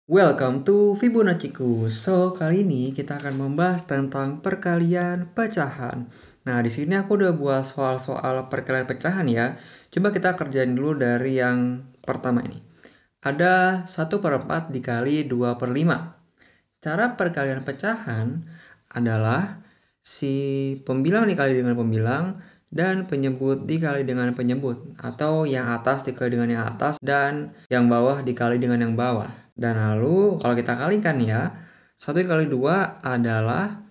Welcome to Fibonacci-ku. So, kali ini kita akan membahas tentang perkalian pecahan. Nah, di sini aku udah buat soal-soal perkalian pecahan ya. Coba kita kerjain dulu dari yang pertama ini. Ada 1/4 dikali 2/5. Cara perkalian pecahan adalah si pembilang dikali dengan pembilang dan penyebut dikali dengan penyebut, atau yang atas dikali dengan yang atas dan yang bawah dikali dengan yang bawah. Dan lalu kalau kita kalikan ya, 1 dikali 2 adalah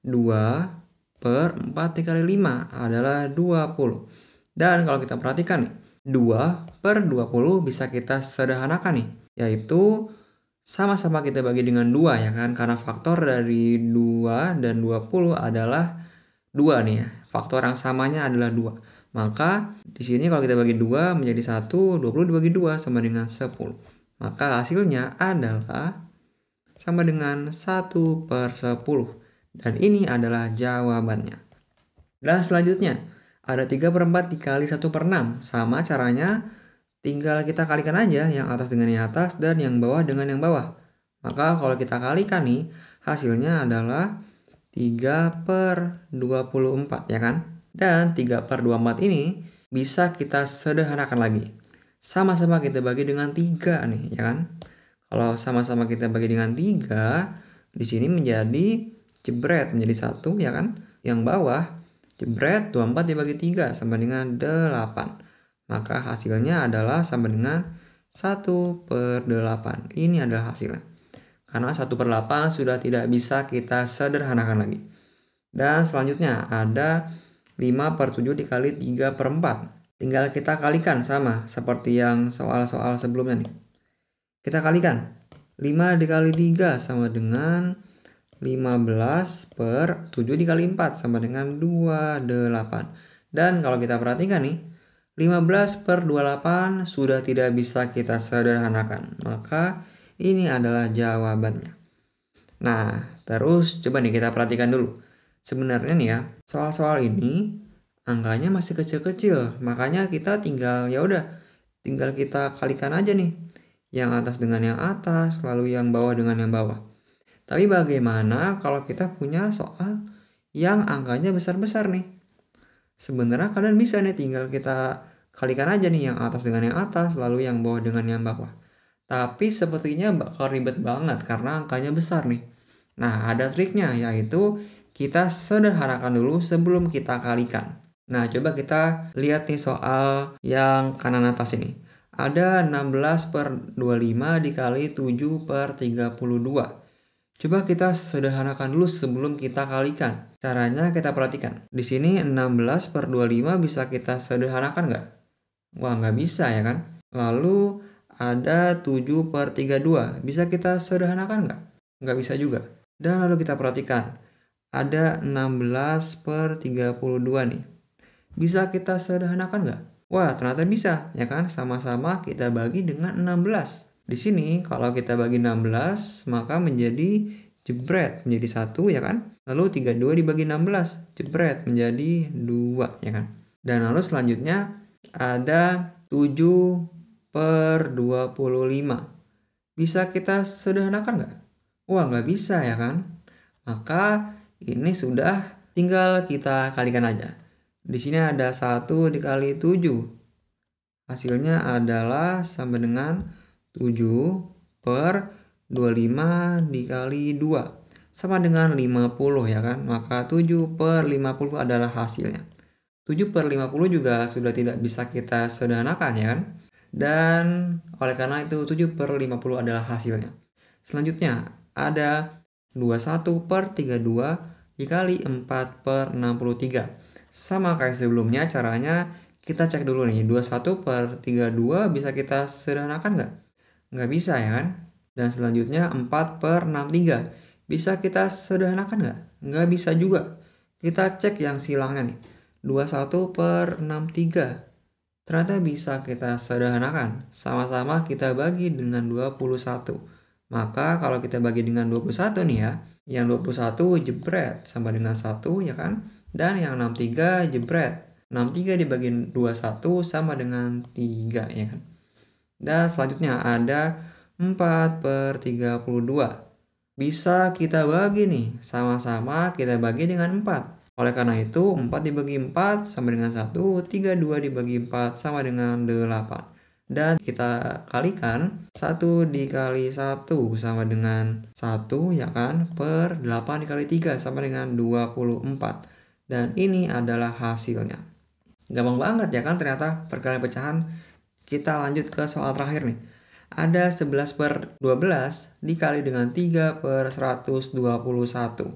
2/4 dikali 5 adalah 20. Dan kalau kita perhatikan nih, 2/20 bisa kita sederhanakan nih, yaitu sama-sama kita bagi dengan 2 ya kan, karena faktor dari 2 dan 20 adalah 2 nih ya. Faktor yang samanya adalah 2. Maka di sini kalau kita bagi 2 menjadi 1, 20 dibagi 2 sama dengan 10. Maka hasilnya adalah sama dengan 1/10. Dan ini adalah jawabannya. Dan selanjutnya, ada 3/4 dikali 1/6. Sama caranya, tinggal kita kalikan aja yang atas dengan yang atas dan yang bawah dengan yang bawah. Maka kalau kita kalikan nih, hasilnya adalah 3/24 ya kan? Dan 3/24 ini bisa kita sederhanakan lagi. Sama-sama kita bagi dengan 3 nih ya kan? Kalau sama-sama kita bagi dengan 3, di sini menjadi jebret menjadi 1 ya kan? Yang bawah jebret 24 dibagi 3 sama dengan 8. Maka hasilnya adalah sama dengan 1/8. Ini adalah hasilnya. Karena 1/8 sudah tidak bisa kita sederhanakan lagi. Dan selanjutnya ada 5/7 dikali 3/4. Tinggal kita kalikan sama seperti yang soal-soal sebelumnya nih. Kita kalikan. 5 dikali 3 sama dengan 15/7 dikali 4 sama dengan 28. Dan kalau kita perhatikan nih, 15/28 sudah tidak bisa kita sederhanakan. Maka ini adalah jawabannya. Nah, terus coba nih kita perhatikan dulu. Sebenarnya nih ya, soal-soal ini angkanya masih kecil-kecil. Makanya kita tinggal kita kalikan aja nih. Yang atas dengan yang atas, lalu yang bawah dengan yang bawah. Tapi bagaimana kalau kita punya soal yang angkanya besar-besar nih? Sebenarnya kalian bisa nih tinggal kita kalikan aja nih yang atas dengan yang atas, lalu yang bawah dengan yang bawah. Tapi sepertinya bakal ribet banget karena angkanya besar nih. Nah, ada triknya yaitu kita sederhanakan dulu sebelum kita kalikan. Nah, coba kita lihat nih soal yang kanan atas ini. Ada 16/25 dikali 7/32. Coba kita sederhanakan dulu sebelum kita kalikan. Caranya kita perhatikan. Di sini 16/25 bisa kita sederhanakan nggak? Wah, nggak bisa ya kan? Lalu ada 7/32. Bisa kita sederhanakan nggak? Nggak bisa juga. Dan lalu kita perhatikan. Ada 16/32 nih. Bisa kita sederhanakan nggak? Wah, ternyata bisa, ya kan? Sama-sama kita bagi dengan 16. Di sini, kalau kita bagi 16, maka menjadi jebret, menjadi 1, ya kan? Lalu 32 dibagi 16, jebret, menjadi 2, ya kan? Dan lalu selanjutnya, ada 7/25. Bisa kita sederhanakan nggak? Wah, nggak bisa, ya kan? Maka ini sudah tinggal kita kalikan aja. Di sini ada 1 dikali 7. Hasilnya adalah sama dengan 7/25 dikali 2. Sama dengan 50 ya kan. Maka 7/50 adalah hasilnya. 7/50 juga sudah tidak bisa kita sederhanakan ya kan. Dan oleh karena itu 7/50 adalah hasilnya. Selanjutnya ada 21/32 dikali 4/63. Sama kayak sebelumnya, caranya kita cek dulu nih. 21/32 bisa kita sederhanakan nggak? Nggak bisa ya kan? Dan selanjutnya 4/63. Bisa kita sederhanakan nggak? Nggak bisa juga. Kita cek yang silangnya nih. 21/63. Ternyata bisa kita sederhanakan. Sama-sama kita bagi dengan 21. Maka kalau kita bagi dengan 21 nih ya. Yang 21 jebret sama dengan 1 ya kan? Dan yang 63 jebret. 63 dibagi 21 sama dengan 3 ya kan. Dan selanjutnya ada 4/32. Bisa kita bagi nih, sama-sama kita bagi dengan 4. Oleh karena itu, 4 dibagi 4 sama dengan 1, 32 dibagi 4 sama dengan 8. Dan kita kalikan 1 dikali 1 sama dengan 1 ya kan, per 8 dikali 3 sama dengan 24. Dan ini adalah hasilnya. Gampang banget ya kan ternyata perkalian pecahan. Kita lanjut ke soal terakhir nih. Ada 11/12 dikali dengan 3/121.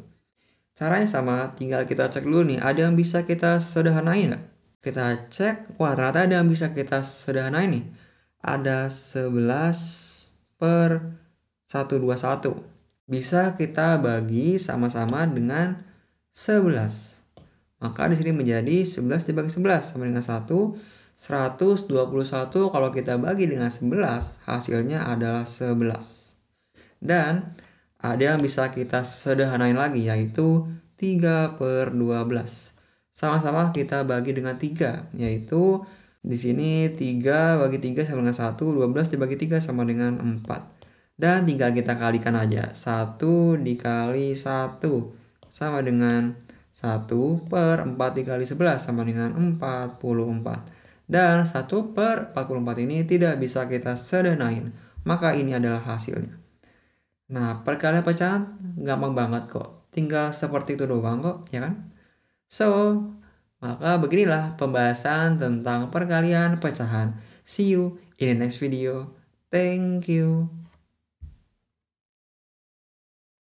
Caranya sama, tinggal kita cek dulu nih, ada yang bisa kita sederhanain nggak? Kita cek, wah ternyata ada yang bisa kita sederhanain nih. Ada 11/121. Bisa kita bagi sama-sama dengan 11. Maka di sini menjadi 11 dibagi 11 sama dengan 1. 121 kalau kita bagi dengan 11, hasilnya adalah 11. Dan ada yang bisa kita sederhanain lagi, yaitu 3/12. Sama-sama kita bagi dengan 3, yaitu di sini 3 bagi 3 sama dengan 1, 12 dibagi 3 sama dengan 4. Dan tinggal kita kalikan aja, 1 dikali 1 sama dengan 1/4 dikali 11 sama dengan 44. Dan 1/44 ini tidak bisa kita sederhanain, maka ini adalah hasilnya. Nah, perkalian pecahan gampang banget kok. Tinggal seperti itu doang kok, ya kan? So, maka beginilah pembahasan tentang perkalian pecahan. See you in the next video. Thank you.